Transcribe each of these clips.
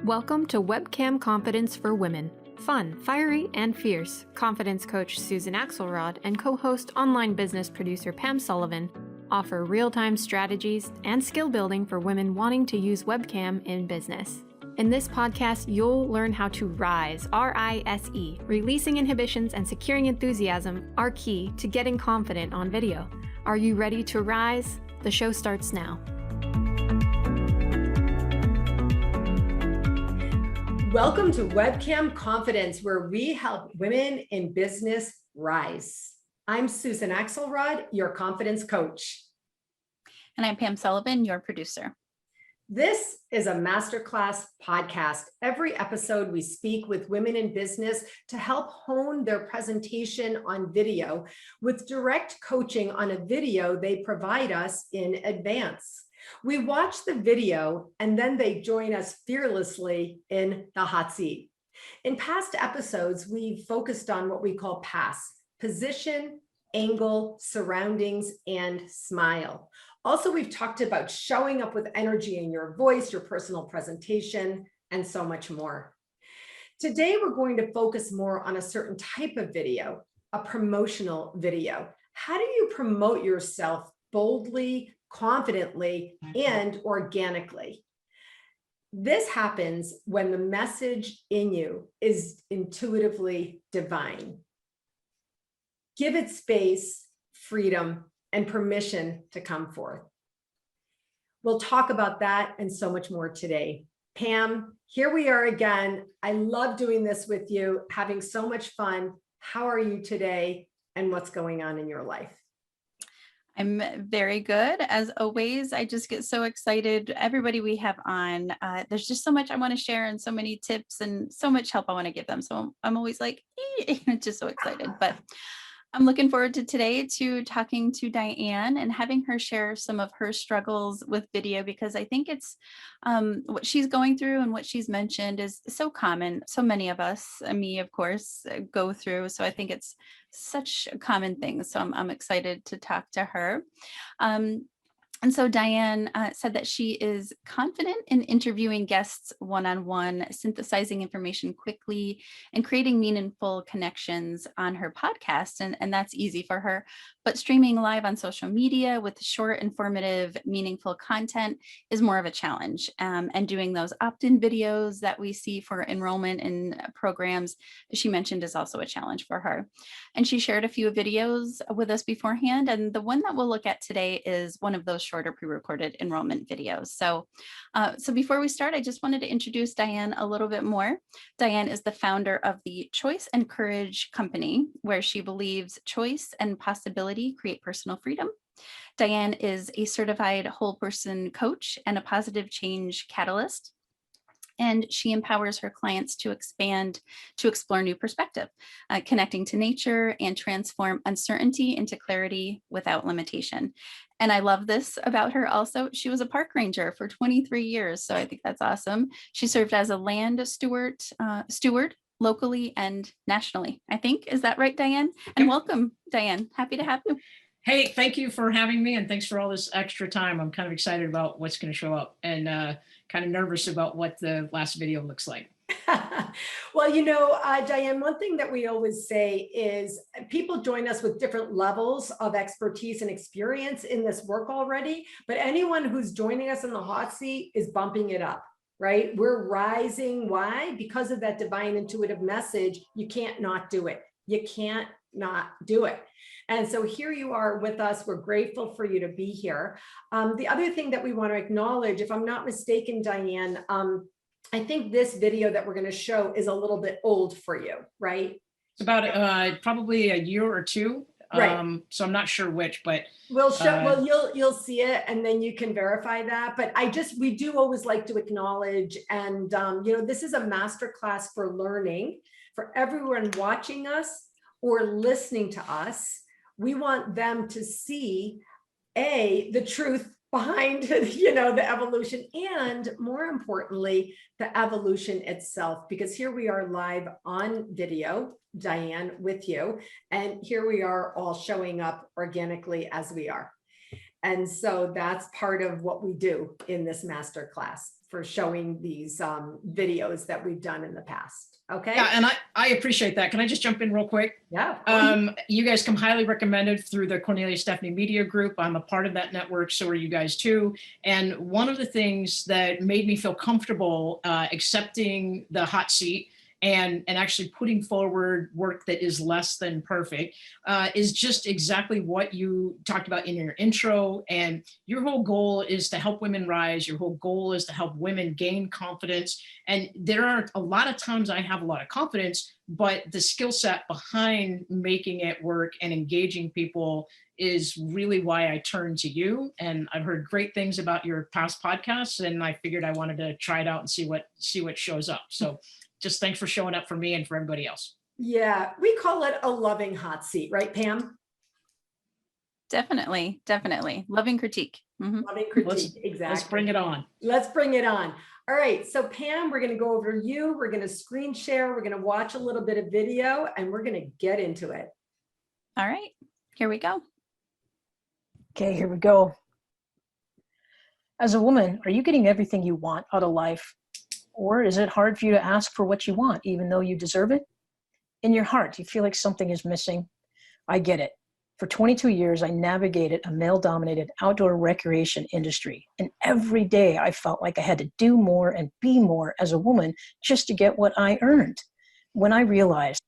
Welcome to Webcam Confidence for Women. Fun, fiery, and fierce. Confidence coach Susan Axelrod and co-host online business producer Pam Sullivan offer real-time strategies and skill building for women wanting to use webcam in business. In this podcast, you'll learn how to rise, R.I.S.E. Releasing inhibitions and securing enthusiasm are key to getting confident on video. Are you ready to rise? The show starts now. Welcome to Webcam Confidence, where we help women in business rise. I'm Susan Axelrod, your confidence coach. And I'm Pam Sullivan, your producer. This is a masterclass podcast. Every episode, we speak with women in business to help hone their presentation on video with direct coaching on a video they provide us in advance. We watch the video and then they join us fearlessly in the hot seat. In past episodes, we've focused on what we call PASS: position, angle, surroundings, and smile. Also, we've talked about showing up with energy in your voice, your personal presentation, and so much more. Today, we're going to focus more on a certain type of video, a promotional video. How do you promote yourself boldly, confidently, and organically? This happens when the message in you is intuitively divine. Give it space, freedom, and permission to come forth. We'll talk about that and so much more today. Pam, here we are again. I love doing this with you, having so much fun. How are you today, and what's going on in your life? I'm very good. As always, I just get so excited. Everybody we have on, there's just so much I want to share and so many tips and so much help I want to give them. So I'm always like, just so excited. But I'm looking forward to today to talking to Diane and having her share some of her struggles with video, because I think it's what she's going through and what she's mentioned is so common. So many of us, and me, of course, go through. So I think it's such a common thing. So I'm excited to talk to her. And so Diane said that she is confident in interviewing guests one-on-one, synthesizing information quickly, and creating meaningful connections on her podcast. And that's easy for her. But streaming live on social media with short, informative, meaningful content is more of a challenge. And doing those opt-in videos that we see for enrollment in programs, she mentioned, is also a challenge for her. And she shared a few videos with us beforehand. And the one that we'll look at today is one of those shorter pre-recorded enrollment videos. So before we start, I just wanted to introduce Diane a little bit more. Diane is the founder of the Choice and Courage Company, where she believes choice and possibility create personal freedom. Diane is a certified whole person coach and a positive change catalyst. And she empowers her clients to expand, to explore new perspective, connecting to nature and transform uncertainty into clarity without limitation. And I love this about her also. She was a park ranger for 23 years. So I think that's awesome. She served as a land steward locally and nationally, I think. Is that right, Diane? And welcome, Diane. Happy to have you. Hey, thank you for having me, and thanks for all this extra time. I'm kind of excited about what's going to show up, and kind of nervous about what the last video looks like. Well, Diane, one thing that we always say is people join us with different levels of expertise and experience in this work already, but anyone who's joining us in the hot seat is bumping it up, right? We're rising. Why? Because of that divine intuitive message. You can't not do it. You can't not do it. And so here you are with us. We're grateful for you to be here. The other thing that we want to acknowledge, if I'm not mistaken, Diane, I think this video that we're going to show is a little bit old for you, right? It's about probably a year or two. Right. So I'm not sure which, but we'll show. Well, you'll see it, and then you can verify that. But we do always like to acknowledge, and this is a masterclass for learning for everyone watching us or listening to us. We want them to see the truth behind the evolution, and more importantly, the evolution itself, because here we are live on video, Diane, with you, and here we are all showing up organically as we are. And so that's part of what we do in this masterclass. for showing these videos that we've done in the past. Okay. Yeah, and I appreciate that. Can I just jump in real quick? Yeah. Of course. You guys come highly recommended through the Cornelia Stephanie Media Group. I'm a part of that network, so are you guys too. And one of the things that made me feel comfortable accepting the hot seat and actually putting forward work that is less than perfect is just exactly what you talked about in your intro. And your whole goal is to help women rise. Your whole goal is to help women gain confidence. And there are a lot of times I have a lot of confidence, but the skill set behind making it work and engaging people is really why I turned to you. And I've heard great things about your past podcasts, and I figured I wanted to try it out and see what shows up. So just thanks for showing up for me and for everybody else. Yeah, we call it a loving hot seat, right, Pam? Definitely. Loving critique. Mm-hmm. Loving critique, exactly. Let's bring it on. Let's bring it on. All right, so Pam, we're going to go over you. We're going to screen share. We're going to watch a little bit of video, and we're going to get into it. All right, here we go. Okay, here we go. As a woman, are you getting everything you want out of life? Or is it hard for you to ask for what you want, even though you deserve it? In your heart, you feel like something is missing. I get it. For 22 years, I navigated a male-dominated outdoor recreation industry. And every day I felt like I had to do more and be more as a woman just to get what I earned. When I realized.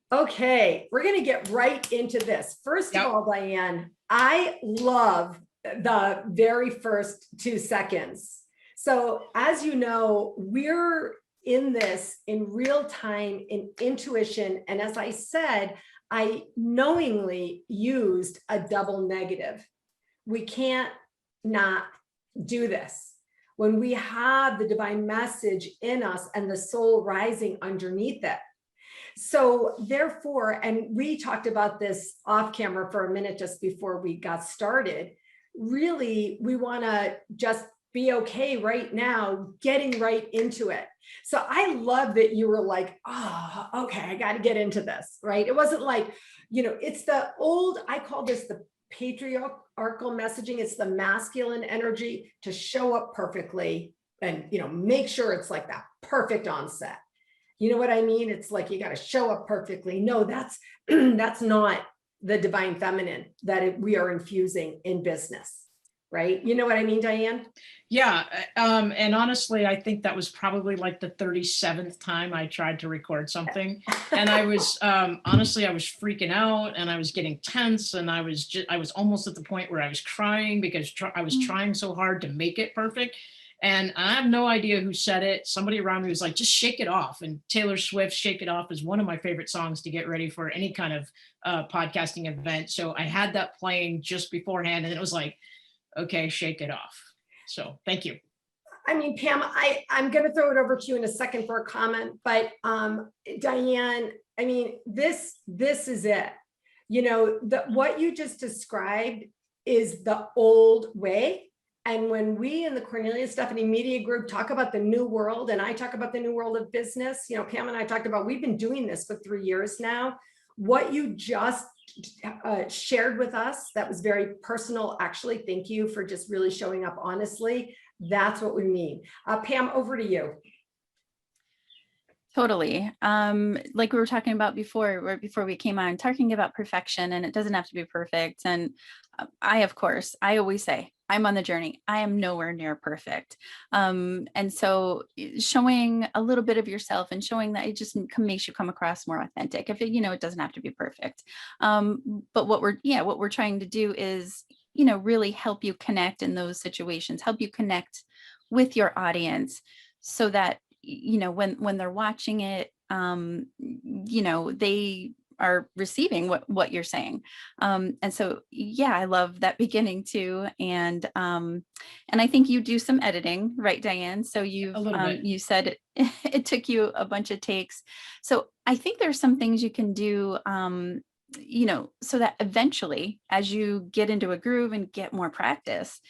Okay, we're going to get right into this. First of all, Diane, I love the very first 2 seconds. So as you know, we're in this in real time, in intuition. And as I said, I knowingly used a double negative. We can't not do this. When we have the divine message in us and the soul rising underneath it. So therefore, and we talked about this off camera for a minute just before we got started, really, we want to just be okay right now, getting right into it. So I love that you were like, oh, okay, I got to get into this, right? It wasn't like, it's the old, I call this the patriarchal messaging. It's the masculine energy to show up perfectly and, make sure it's like that perfect onset. You know what I mean? It's like, you got to show up perfectly. No, that's not the divine feminine that we are infusing in business. Right? You know what I mean, Diane? Yeah. And honestly, I think that was probably like the 37th time I tried to record something. And I was, honestly, I was freaking out and I was getting tense, and I was almost at the point where I was crying because I was trying so hard to make it perfect. And I have no idea who said it. Somebody around me was like, just shake it off. And Taylor Swift's Shake It Off is one of my favorite songs to get ready for any kind of podcasting event. So I had that playing just beforehand, and it was like, okay, shake it off. So thank you. I mean, Pam, I'm going to throw it over to you in a second for a comment, but Diane, I mean, this is it. What you just described is the old way. And when we in the Cornelia Stephanie Media Group talk about the new world, and I talk about the new world of business, Pam and I talked about, we've been doing this for 3 years now. What you just shared with us, that was very personal. Actually, thank you for just really showing up honestly. That's what we mean. Pam, over to you. Totally. Like we were talking about before we came on, talking about perfection, and it doesn't have to be perfect. And I always say, I'm on the journey. I am nowhere near perfect. And so showing a little bit of yourself and showing that it just makes you come across more authentic. If it doesn't have to be perfect. But what we're trying to do is, really help you connect in those situations, help you connect with your audience so that, when they're watching it, they are receiving what you're saying. And so, I love that beginning too. And I think you do some editing, right, Diane? So you said it took you a bunch of takes. So I think there's some things you can do, so that eventually, as you get into a groove and get more practice,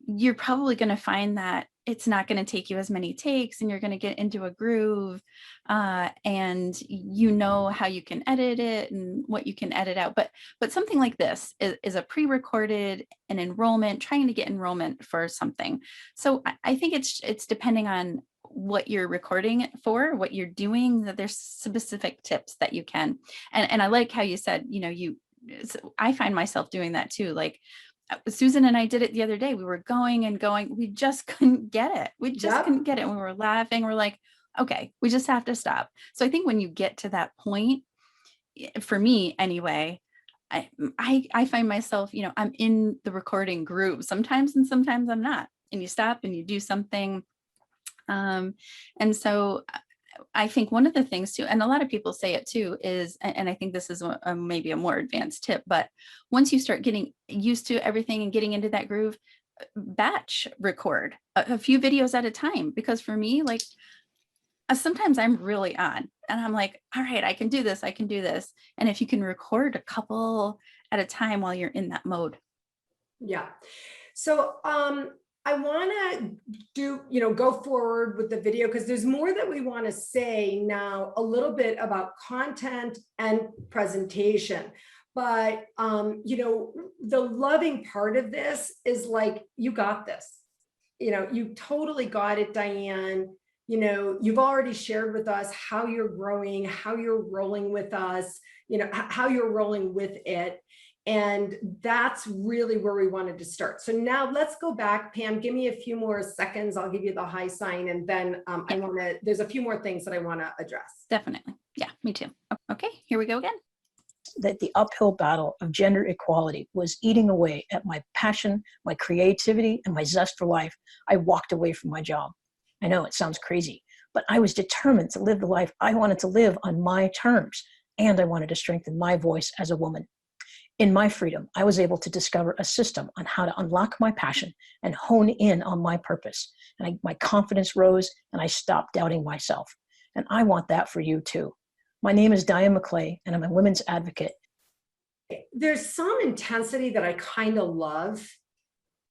you're probably going to find that it's not going to take you as many takes, and you're going to get into a groove, and you know how you can edit it and what you can edit out. But something like this is a pre-recorded an enrollment, trying to get enrollment for something. So I think it's depending on what you're recording it for, what you're doing, that there's specific tips that you can. And I like how you said, I find myself doing that too. Like, Susan and I did it the other day. We were going and going. We just couldn't get it. We just couldn't get it. We were laughing. We're like, okay, we just have to stop. So I think when you get to that point, for me anyway, I find myself, I'm in the recording groove sometimes, and sometimes I'm not. And you stop and you do something. And so I think one of the things too, and a lot of people say it too, is, and I think this is maybe a more advanced tip, but once you start getting used to everything and getting into that groove, batch record a few videos at a time. Because for me, like, sometimes I'm really on and I'm like, all right, I can do this. I can do this. And if you can record a couple at a time while you're in that mode. Yeah. So, I want to go forward with the video, because there's more that we want to say now, a little bit about content and presentation. But, the loving part of this is like, you got this, you totally got it, Diane. You've already shared with us how you're growing, how you're rolling with us, how you're rolling with it. And that's really where we wanted to start. So now let's go back. Pam, give me a few more seconds. I'll give you the high sign. And then there's a few more things that I want to address. Definitely. Yeah, me too. Okay, here we go again. That the uphill battle of gender equality was eating away at my passion, my creativity, and my zest for life. I walked away from my job. I know it sounds crazy, but I was determined to live the life I wanted to live on my terms. And I wanted to strengthen my voice as a woman. In my freedom, I was able to discover a system on how to unlock my passion and hone in on my purpose. And my confidence rose, and I stopped doubting myself. And I want that for you too. My name is Diane McClay, and I'm a women's advocate. There's some intensity that I kind of love.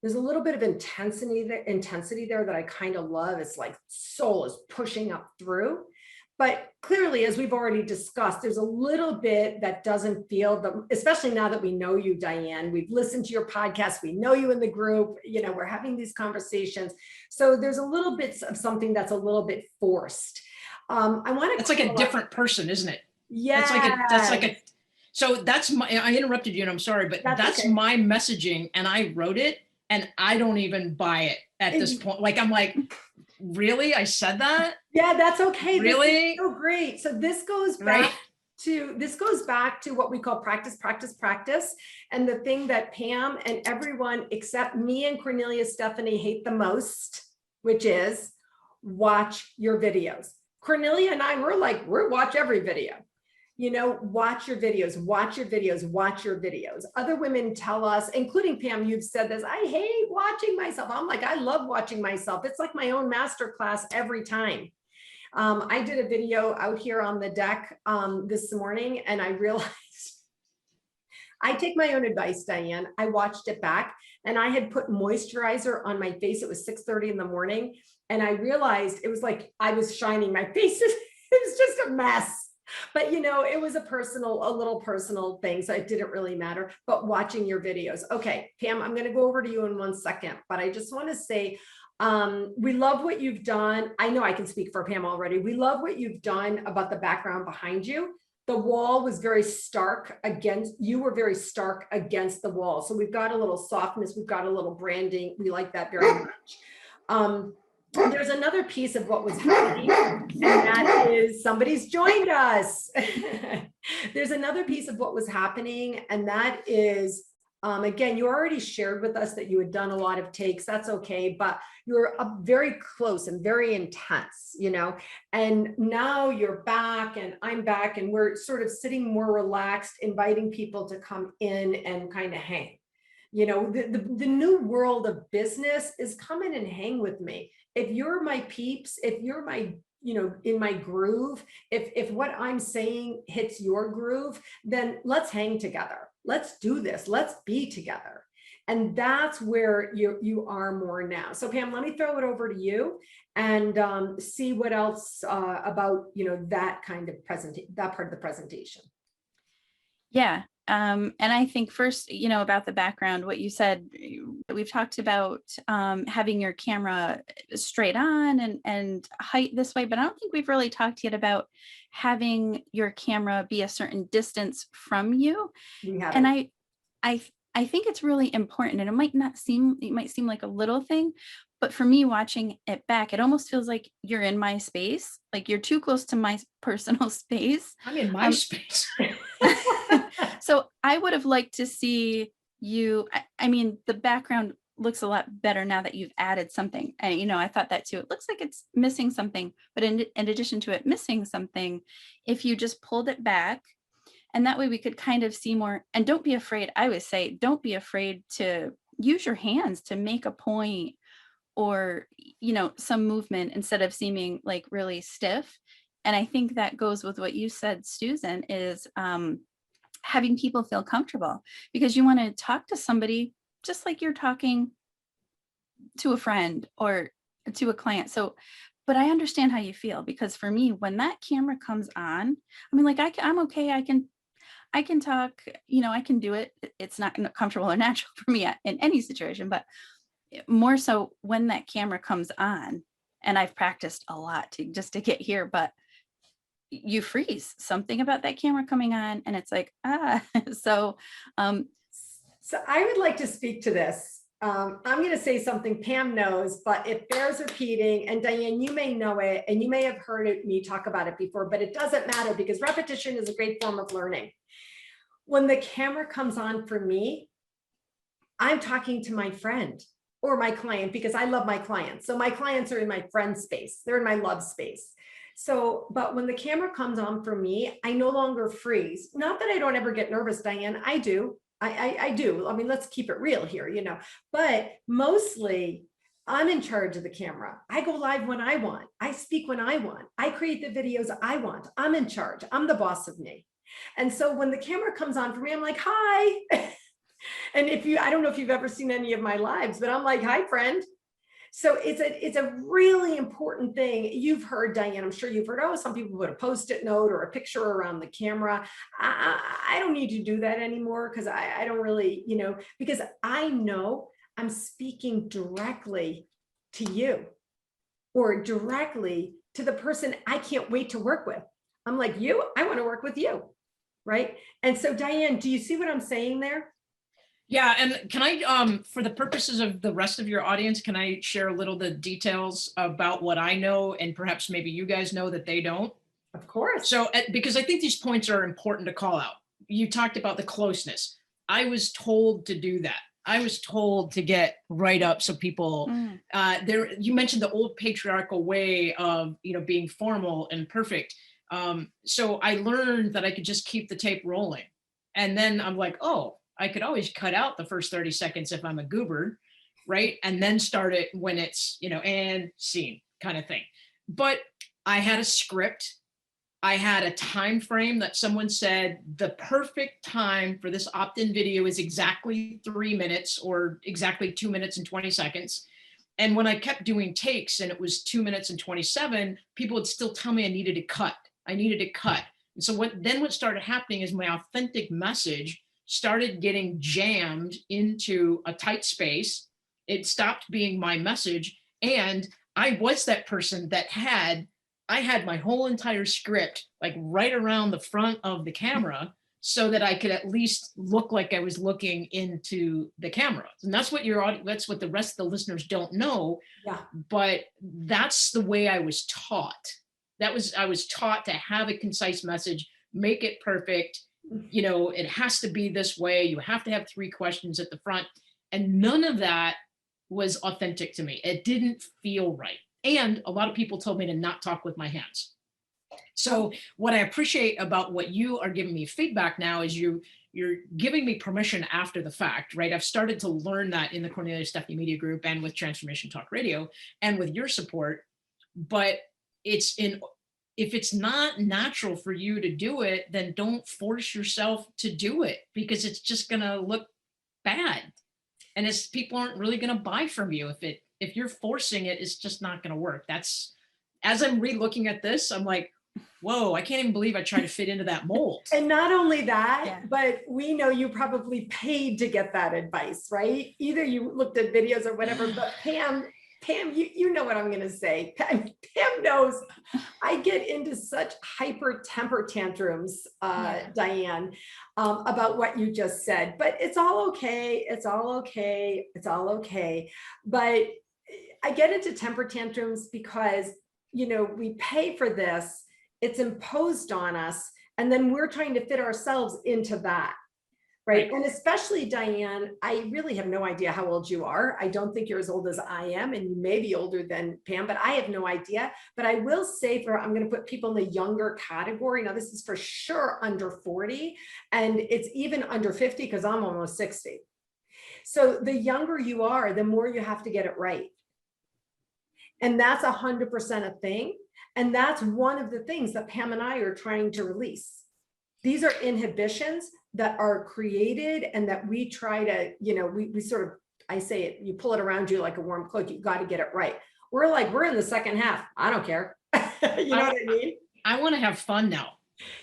There's a little bit of intensity there that I kind of love. It's like soul is pushing up through. But clearly, as we've already discussed, there's a little bit that doesn't feel, especially now that we know you, Diane. We've listened to your podcast. We know you in the group. We're having these conversations. So there's a little bit of something that's a little bit forced. I want to. It's like a different person, isn't it? Yeah. So I interrupted you and I'm sorry, but that's okay. My messaging, and I wrote it, and I don't even buy it at this point. Like, I'm like, really? I said that? Yeah, that's okay. Really? This is so great. So this goes back to what we call practice. And the thing that Pam and everyone except me and Cornelia Stephanie hate the most, which is watch your videos. Cornelia and I, we're watch every video. Watch your videos. Other women tell us, including Pam, you've said this, I hate watching myself. I'm like, I love watching myself. It's like my own masterclass every time. I did a video out here on the deck this morning, and I realized I take my own advice, Diane. I watched it back, and I had put moisturizer on my face. It was 6:30 in the morning, and I realized it was like I was shining my face. It was just a mess. But it was a little personal thing, so it didn't really matter. But watching your videos. Okay, Pam, I'm going to go over to you in 1 second, but I just want to say, we love what you've done. I know I can speak for Pam already. We love what you've done about the background behind you. The wall was very stark you were very stark against the wall. So we've got a little softness. We've got a little branding. We like that very much. There's another piece of what was happening, and that is somebody's joined us. There's another piece of what was happening, and that is, again, you already shared with us that you had done a lot of takes. That's okay, but you're very close and very intense, and now you're back and I'm back, and we're sort of sitting more relaxed, inviting people to come in and kind of hang. The new world of business is come in and hang with me. If you're my peeps, if you're my, in my groove, if what I'm saying hits your groove, then let's hang together. Let's do this. Let's be together. And that's where you are more now. So Pam, let me throw it over to you and see what else about, that kind of that part of the presentation. Yeah. And I think first, about the background, what you said, we've talked about having your camera straight on and height this way, but I don't think we've really talked yet about having your camera be a certain distance from you. We have And it. I think it's really important, and it might seem like a little thing, but for me watching it back, it almost feels like you're in my space, like you're too close to my personal space. I'm in my space. So I would have liked to see you. I mean, the background looks a lot better now that you've added something. And, I thought that too. It looks like it's missing something, but in addition to it missing something, if you just pulled it back, and that way we could kind of see more. And don't be afraid. I would say, don't be afraid to use your hands to make a point or, some movement instead of seeming like really stiff. And I think that goes with what you said, Susan, is having people feel comfortable, because you want to talk to somebody just like you're talking to a friend or to a client. So, but I understand how you feel, because for me, when that camera comes on, I mean, like I'm okay. I can talk, I can do it. It's not comfortable or natural for me in any situation, but more so when that camera comes on. And I've practiced a lot to get here, but you freeze. Something about that camera coming on, and it's like, so I would like to speak to this. I'm going to say something Pam knows, but it bears repeating. And Diane, you may know it, and you may have heard me talk about it before, but it doesn't matter, because repetition is a great form of learning. When the camera comes on for me, I'm talking to my friend or my client, because I love my clients. So my clients are in my friend space. They're in my love space. So, but when the camera comes on for me, I no longer freeze. Not that I don't ever get nervous, Diane. I do. I do. I mean, let's keep it real here, but mostly I'm in charge of the camera. I go live when I want. I speak when I want. I create the videos I want. I'm in charge. I'm the boss of me. And so when the camera comes on for me, I'm like, hi. And I don't know if you've ever seen any of my lives, but I'm like, hi, friend. So it's a really important thing. You've heard, Diane, I'm sure you've heard, some people put a Post-it note or a picture around the camera. I don't need to do that anymore, because I don't really, because I know I'm speaking directly to you or directly to the person I can't wait to work with. I'm like, I want to work with you, right? And so Diane, do you see what I'm saying there? Yeah, and can I, for the purposes of the rest of your audience, can I share a little the details about what I know, and perhaps maybe you guys know that they don't? Of course. So, because I think these points are important to call out. You talked about the closeness. I was told to do that. I was told to get right up so people, you mentioned the old patriarchal way of, being formal and perfect. So I learned that I could just keep the tape rolling. And then I'm like, oh, I could always cut out the first 30 seconds if I'm a goober, right? And then start it when it's, and scene kind of thing. But I had a script. I had a time frame that someone said the perfect time for this opt-in video is exactly 3 minutes or exactly 2 minutes and 20 seconds. And when I kept doing takes and it was 2 minutes and 27, people would still tell me I needed to cut. I needed to cut. And so what started happening is my authentic message started getting jammed into a tight space. It stopped being my message. And I was that person that I had my whole entire script like right around the front of the camera so that I could at least look like I was looking into the camera. And that's what that's what the rest of the listeners don't know. Yeah. But that's the way I was taught. I was taught to have a concise message, make it perfect. It has to be this way. You have to have 3 questions at the front. And none of that was authentic to me. It didn't feel right. And a lot of people told me to not talk with my hands. So what I appreciate about what you are giving me feedback now is you're giving me permission after the fact, right? I've started to learn that in the Cornelia Stephanie Media Group and with Transformation Talk Radio and with your support. But if it's not natural for you to do it, then don't force yourself to do it, because it's just going to look bad. And it's people aren't really going to buy from you if you're forcing it, it's just not going to work. That's, as I'm re-looking at this, I'm like, whoa, I can't even believe I tried to fit into that mold. And not only that, Yeah. but we know you probably paid to get that advice, right? Either you looked at videos or whatever, but Pam, you know what I'm going to say. Pam knows I get into such hyper temper tantrums, Diane, about what you just said, but it's all okay. It's all okay. It's all okay. But I get into temper tantrums because, you know, we pay for this, it's imposed on us, and then we're trying to fit ourselves into that. Right. And especially Diane, I really have no idea how old you are. I don't think you're as old as I am, and you may be older than Pam, but I have no idea. But I will say I'm going to put people in the younger category. Now, this is for sure under 40, and it's even under 50 because I'm almost 60. So the younger you are, the more you have to get it right. And that's 100% a thing. And that's one of the things that Pam and I are trying to release. These are inhibitions that are created and that we try to, you know, we sort of, I say it, you pull it around you like a warm cloak, you got to get it right. We're in the second half. I don't care. You know what I mean? I want to have fun now.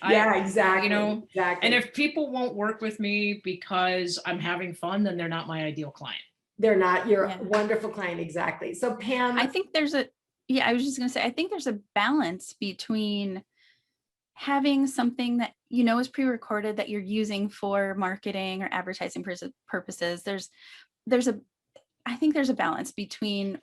Yeah, exactly. You know, exactly. And if people won't work with me because I'm having fun, then they're not my ideal client. They're not your wonderful client. Exactly. So Pam, I think I was just going to say, I think there's a balance between having something that you know is pre-recorded that you're using for marketing or advertising purposes. I think there's a balance between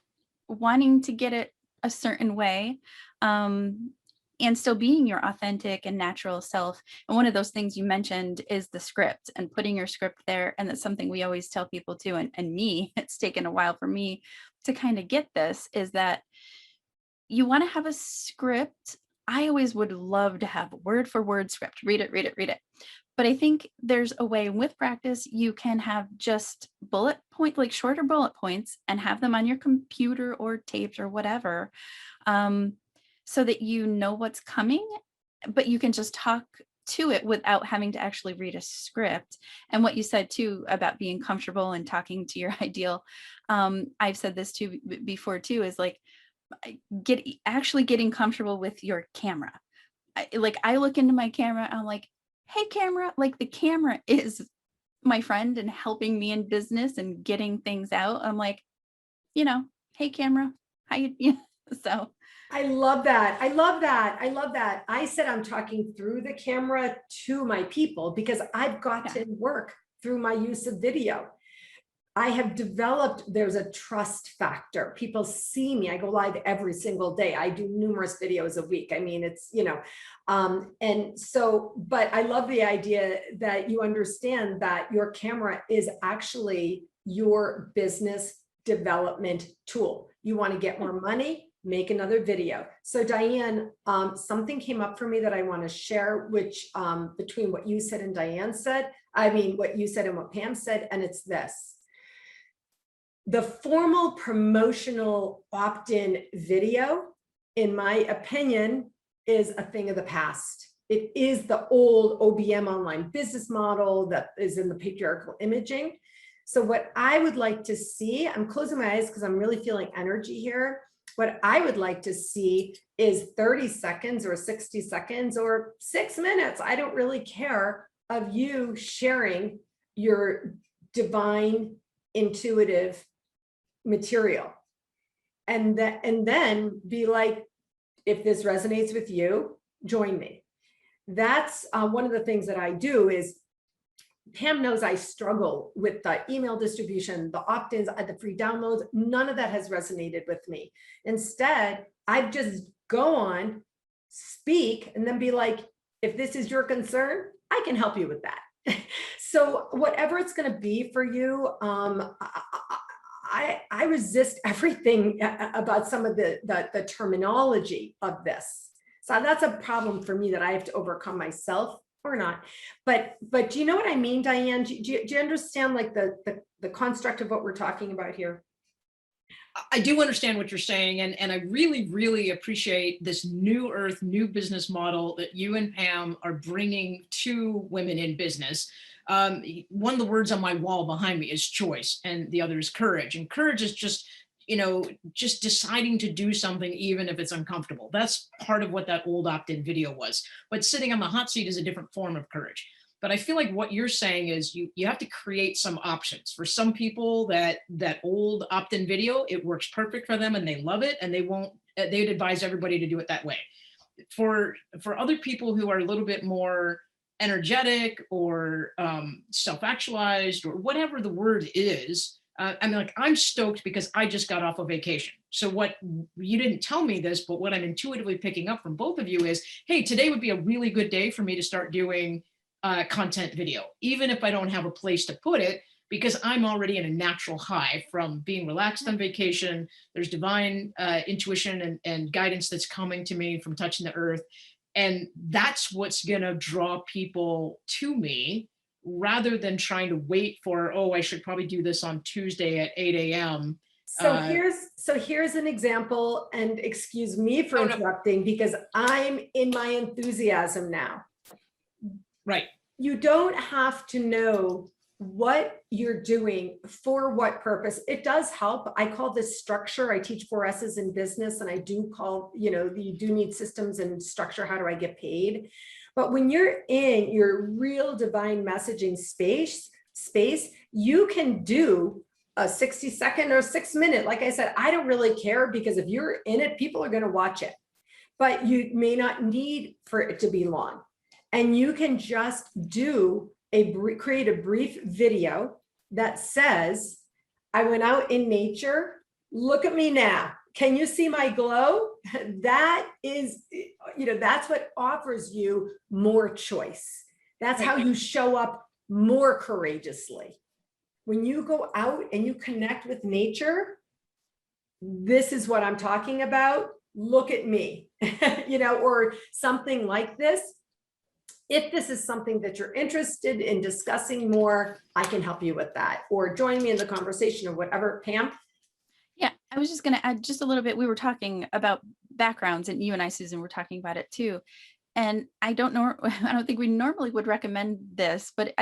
wanting to get it a certain way, and still being your authentic and natural self. And one of those things you mentioned is the script and putting your script there. And that's something we always tell people too. And me, it's taken a while for me to kind of get this, is that you want to have a script. I always would love to have word for word script, read it. But I think there's a way with practice, you can have just bullet point, like shorter bullet points, and have them on your computer or taped or whatever, so that you know what's coming, but you can just talk to it without having to actually read a script. And what you said too about being comfortable and talking to your ideal, I've said this too before too, is like getting comfortable with your camera. I look into my camera, I'm like, hey camera, like the camera is my friend and helping me in business and getting things out. I'm like, you know, hey camera, how you, yeah. So I love that. I love that. I love that. I said I'm talking through the camera to my people because I've got to work through my use of video. I have developed, there's a trust factor. People see me. I go live every single day. I do numerous videos a week. I mean, it's, you know, and so, but I love the idea that you understand that your camera is actually your business development tool. You want to get more money, make another video. So Diane, something came up for me that I want to share, which between what you said and Diane said, I mean, what you said and what Pam said, and it's this. The formal promotional opt-in video, in my opinion, is a thing of the past. It is the old OBM online business model that is in the patriarchal imaging. So what I would like to see, I'm closing my eyes because I'm really feeling energy here. What I would like to see is 30 seconds or 60 seconds or 6 minutes, I don't really care, of you sharing your divine, intuitive material. And then be like, if this resonates with you, join me. That's one of the things that I do. Is Pam knows I struggle with the email distribution, the opt-ins, the free downloads. None of that has resonated with me. Instead, I just go on, speak, and then be like, if this is your concern, I can help you with that. So whatever it's going to be for you, I resist everything about some of the terminology of this. So that's a problem for me that I have to overcome myself, or not. But do you know what I mean, Diane? Do you understand like the construct of what we're talking about here? I do understand what you're saying, and I really, really appreciate this new earth, new business model that you and Pam are bringing to women in business. One of the words on my wall behind me is choice, and the other is courage. And courage is just, just deciding to do something even if it's uncomfortable. That's part of what that old opt-in video was. But sitting on the hot seat is a different form of courage. But I feel like what you're saying is you have to create some options. For some people, that old opt-in video, it works perfect for them and they love it, and they'd advise everybody to do it that way. For other people who are a little bit more energetic or self-actualized or whatever the word is, I'm stoked because I just got off a vacation. So what you didn't tell me this, but what I'm intuitively picking up from both of you is, hey, today would be a really good day for me to start doing content video, even if I don't have a place to put it, because I'm already in a natural high from being relaxed on vacation. There's divine intuition and guidance that's coming to me from touching the earth. And that's what's going to draw people to me rather than trying to wait for, oh, I should probably do this on Tuesday at 8 a.m. So here's an example, and excuse me for interrupting, because I'm in my enthusiasm now. Right. You don't have to know what you're doing for what purpose. It does help. I call this structure. I teach 4S's in business, and I do call, you do need systems and structure. How do I get paid? But when you're in your real divine messaging space, you can do a 60-second or 6-minute. Like I said, I don't really care, because if you're in it, people are going to watch it, but you may not need for it to be long. And you can just create a brief video that says, I went out in nature. Look at me now. Can you see my glow? That is, that's what offers you more choice. That's how you show up more courageously. When you go out and you connect with nature, this is what I'm talking about. Look at me, or something like this. If this is something that you're interested in discussing more, I can help you with that, or join me in the conversation or whatever. Pam? Yeah, I was just going to add just a little bit. We were talking about backgrounds, and you and I, Susan, were talking about it too. And I don't think we normally would recommend this, but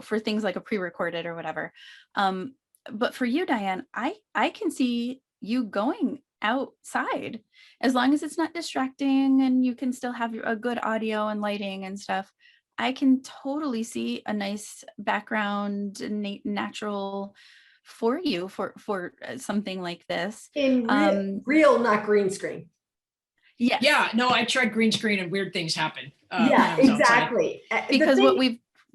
for things like a pre-recorded or whatever. But for you, Diane, I can see you going outside, as long as it's not distracting and you can still have a good audio and lighting and stuff. I can totally see a nice background, natural for you for something like this. In real, not green screen. Yes. Yeah, no, I tried green screen and weird things happen. Yeah, exactly. Because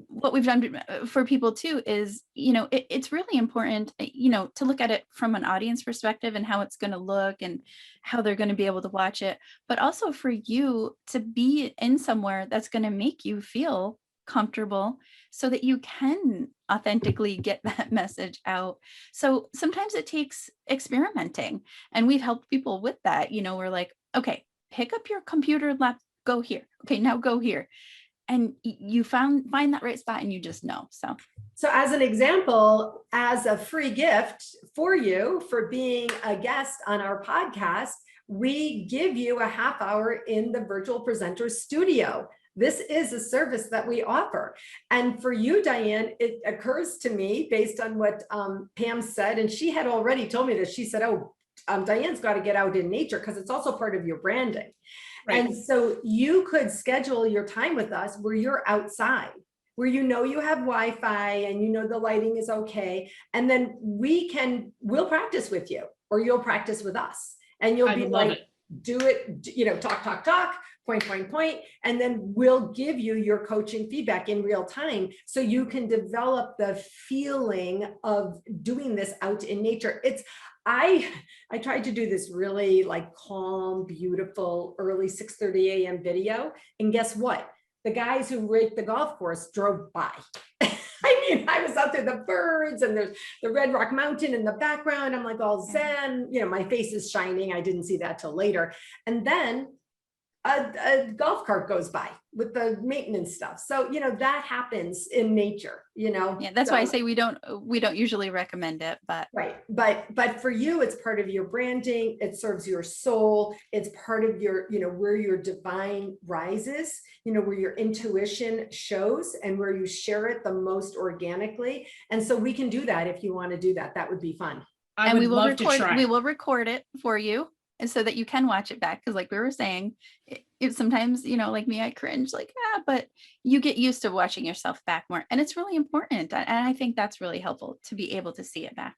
what we've done for people too is, it's really important, to look at it from an audience perspective and how it's going to look and how they're going to be able to watch it, but also for you to be in somewhere that's going to make you feel comfortable so that you can authentically get that message out. So sometimes it takes experimenting, and we've helped people with that. We're like, okay, pick up your computer, go here. Okay, now go here. And you find that right spot, and you just know. So as an example, as a free gift for you for being a guest on our podcast, we give you a half hour in the Virtual Presenter Studio. This is a service that we offer. And for you, Diane, it occurs to me based on what Pam said, and she had already told me this. She said, Diane's got to get out in nature because it's also part of your branding. Right. And so you could schedule your time with us where you're outside, where you have Wi-Fi and the lighting is okay. And then we'll practice with you, or you'll practice with us. And you'll be like, do it, talk, point. And then we'll give you your coaching feedback in real time so you can develop the feeling of doing this out in nature. I tried to do this really calm, beautiful, early 6:30 a.m. video. And guess what? The guys who raked the golf course drove by. I was out there, the birds, and there's the Red Rock Mountain in the background. I'm like all zen, my face is shining. I didn't see that till later. And then a golf cart goes by with the maintenance stuff. So, that happens in nature, Yeah, that's So- why I say we don't usually recommend it, but Right. But for you, it's part of your branding. It serves your soul. It's part of your, where your divine rises, where your intuition shows and where you share it the most organically. And so we can do that if you want to do that. That would be fun. I and would we will love to try. we will record it for you, and so that you can watch it back. Because like we were saying, it sometimes, like me, I cringe like, but you get used to watching yourself back more. And it's really important. And I think that's really helpful to be able to see it back.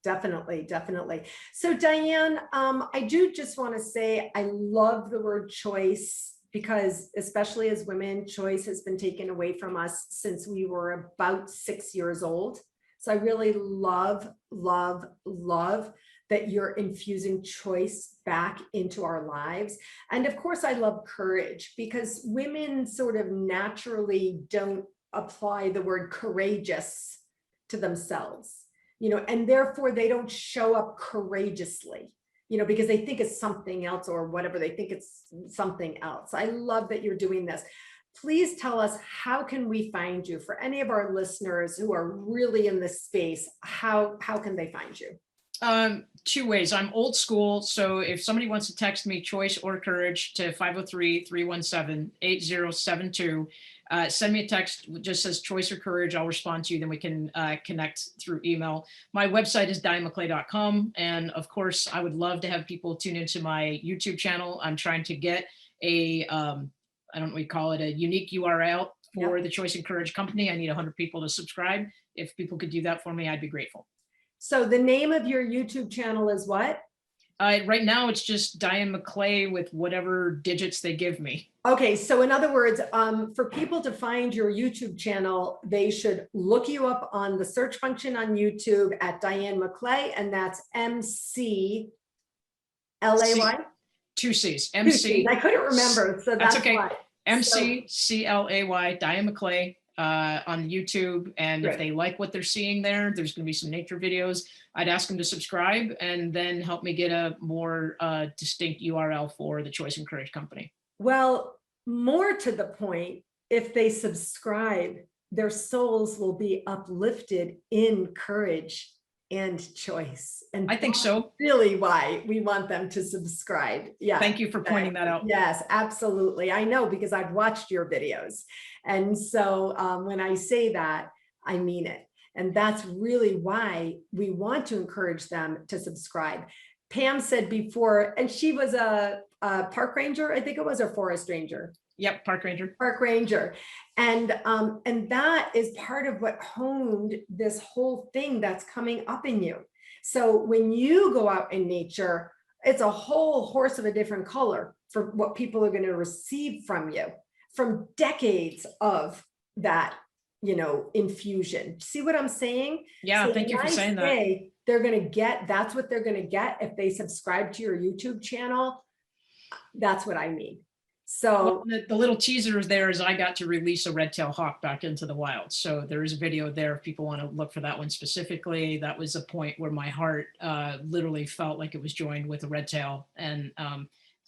Definitely, definitely. So Diane, I do just want to say, I love the word choice because especially as women, choice has been taken away from us since we were about 6 years old. So I really love that you're infusing choice back into our lives. And of course, I love courage because women sort of naturally don't apply the word courageous to themselves, and therefore they don't show up courageously, because they think it's something else or whatever, they think it's something else. I love that you're doing this. Please tell us, how can we find you? For any of our listeners who are really in this space, how can they find you? 2 ways. I'm old school. So if somebody wants to text me choice or courage to 503-317-8072, send me a text, just says choice or courage. I'll respond to you. Then we can connect through email. My website is dianemcclay.com. And of course, I would love to have people tune into my YouTube channel. I'm trying to get I don't know what you call it, a unique URL for the Choice and Courage Company. I need 100 people to subscribe. If people could do that for me, I'd be grateful. So the name of your YouTube channel is what? Right now, it's just Diane McClay with whatever digits they give me. Okay, so in other words, for people to find your YouTube channel, they should look you up on the search function on YouTube at Diane McClay, and that's MCLAY. 2 C's. Two C's. I couldn't remember, so that's okay. why. MCCLAY, Diane McClay. On YouTube, and if they like what they're seeing there's going to be some nature videos. I'd ask them to subscribe and then help me get a more distinct URL for the Choice and Courage Company. Well, more to the point, if they subscribe, their souls will be uplifted in courage and choice. And I think so. Really why we want them to subscribe. Yeah. Thank you for pointing that out. Yes, absolutely. I know, because I've watched your videos. And so when I say that, I mean it. And that's really why we want to encourage them to subscribe. Pam said before, and she was a park ranger, I think it was, or forest ranger. Yep, park ranger. Park ranger. And that is part of what honed this whole thing that's coming up in you. So when you go out in nature, it's a whole horse of a different color for what people are going to receive from you, from decades of that, infusion. See what I'm saying? Yeah, so thank you for saying that. They're going to get, that's what they're going to get if they subscribe to your YouTube channel. That's what I mean. So the little teaser there is I got to release a red-tailed hawk back into the wild. So there is a video there if people want to look for that one specifically. That was a point where my heart literally felt like it was joined with a red tail. And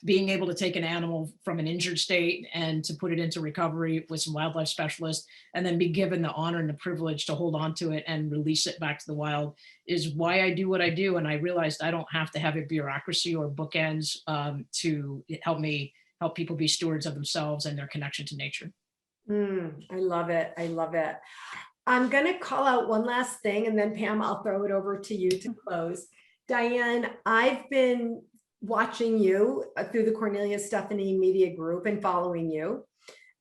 being able to take an animal from an injured state and to put it into recovery with some wildlife specialists, and then be given the honor and the privilege to hold on to it and release it back to the wild is why I do what I do. And I realized I don't have to have a bureaucracy or bookends to help people be stewards of themselves and their connection to nature. I love it. I love it. I'm going to call out one last thing, and then Pam, I'll throw it over to you to close. Diane, I've been watching you through the Cornelia Stephanie Media Group and following you.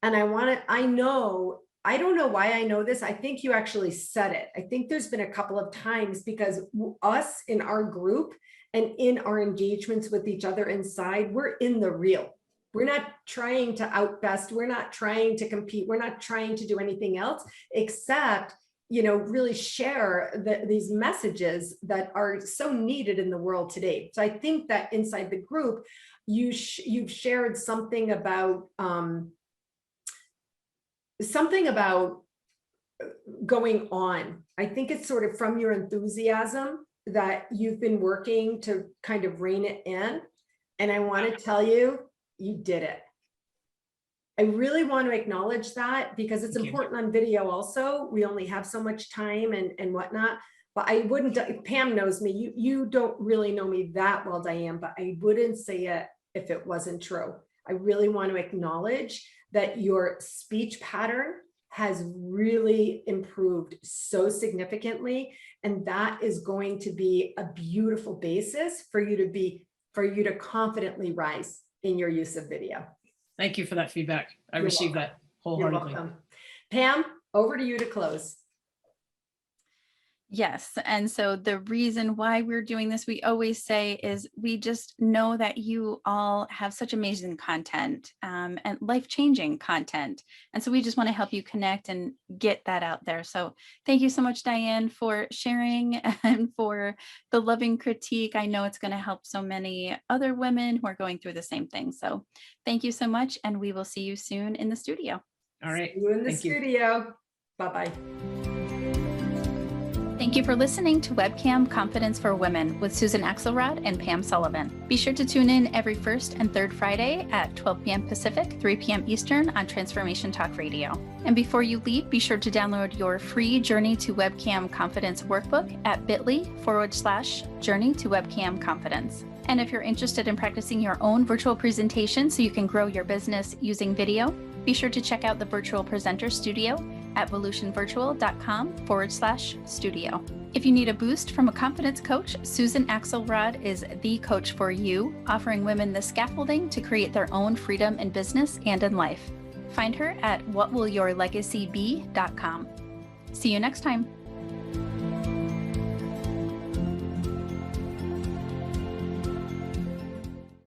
And I don't know why I know this. I think you actually said it. I think there's been a couple of times, because us in our group and in our engagements with each other inside, we're in the real. We're not trying to outbest. We're not trying to compete. We're not trying to do anything else except, really share these messages that are so needed in the world today. So I think that inside the group, you've shared something about going on. I think it's sort of from your enthusiasm that you've been working to kind of rein it in. And I want to tell you, you did it. I really want to acknowledge that because it's Thank you. important on video also. We only have so much time and whatnot. But I wouldn't, Pam knows me. You don't really know me that well, Diane, but I wouldn't say it if it wasn't true. I really want to acknowledge that your speech pattern has really improved so significantly. And that is going to be a beautiful basis for you to confidently rise in your use of video. Thank you for that feedback. I You're received welcome. that wholeheartedly. You're welcome. Pam, over to you to close. Yes. And so the reason why we're doing this, we always say, is we just know that you all have such amazing content and life-changing content. And so we just want to help you connect and get that out there. So thank you so much, Diane, for sharing and for the loving critique. I know it's going to help so many other women who are going through the same thing. So thank you so much. And we will see you soon in the studio. All right. See you in the Thank you. studio. Bye-bye. Thank you for listening to Webcam Confidence for Women with Susan Axelrod and Pam Sullivan. Be sure to tune in every first and third Friday at 12 p.m. Pacific, 3 p.m. Eastern on Transformation Talk Radio. And before you leave, be sure to download your free Journey to Webcam Confidence workbook at bit.ly/Journey to Webcam Confidence. And if you're interested in practicing your own virtual presentation so you can grow your business using video, be sure to check out the Virtual Presenter Studio at volutionvirtual.com/studio. If you need a boost from a confidence coach, Susan Axelrod is the coach for you, offering women the scaffolding to create their own freedom in business and in life. Find her at whatwillyourlegacybe.com. See you next time.